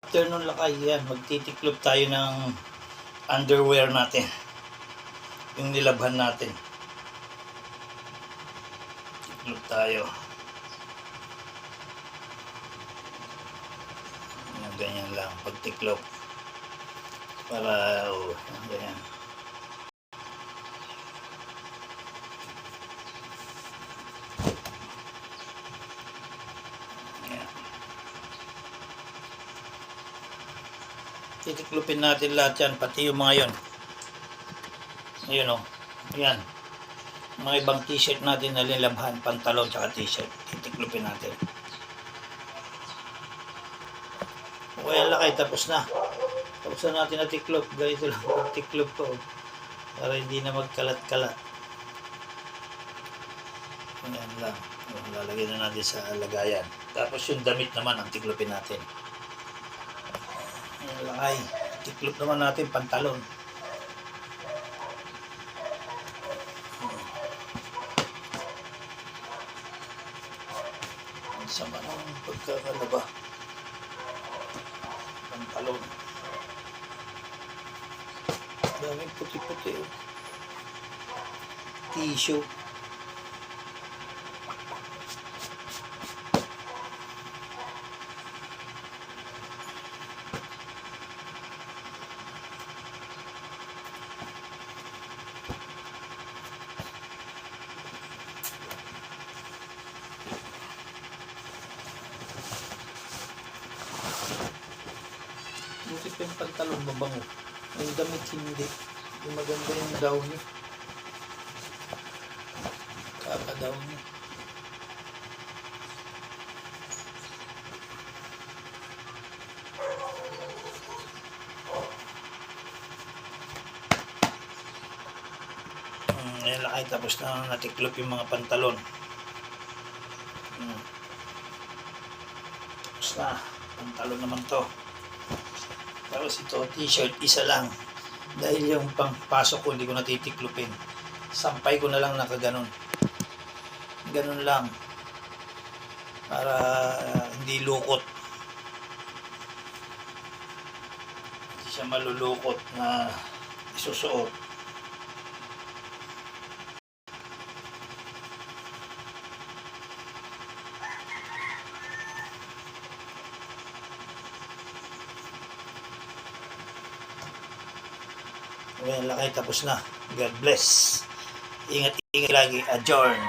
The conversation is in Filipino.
Afternoon lakay yan, magtitiklop tayo ng underwear natin, yung nilabhan natin. Tiklop tayo yan, ganyan lang pagtiklop para ganyan. Titiklopin natin lahat yan, pati yung mga yon. Ayun o, yan. Mga ibang t-shirt natin na nilabhan, pantalon tsaka t-shirt. Titiklopin natin. Okay, lakay, tapos na. Tapos na natin na tiklop. Ganito lang pag-tiklop ko. Para hindi na magkalat-kalat. Yan lang. Lalagyan na natin sa lagayan. Tapos yung damit naman ang tiklopin natin. Lakay, tiklop naman natin pantalon. Sama ng pagkakalaba pantalon. Daming puti-puti oh. Tissue. Buti pa yung pantalon mabango. Yung damit hindi. Yung maganda yung daw niya. Kaka-daw niya. Ayan lakay, tapos na natiklop yung mga pantalon. Tapos na. Pantalon naman to. Tapos ito, t-shirt, isa lang. Dahil yung pangpasok ko, hindi ko natitiklopin. Sampay ko na lang nakaganon. Ganon lang. Para hindi lukot. Hindi siya malulukot na isusuot. Ayan lakay, tapos na. God bless. Ingat-ingat lagi. Adjourn.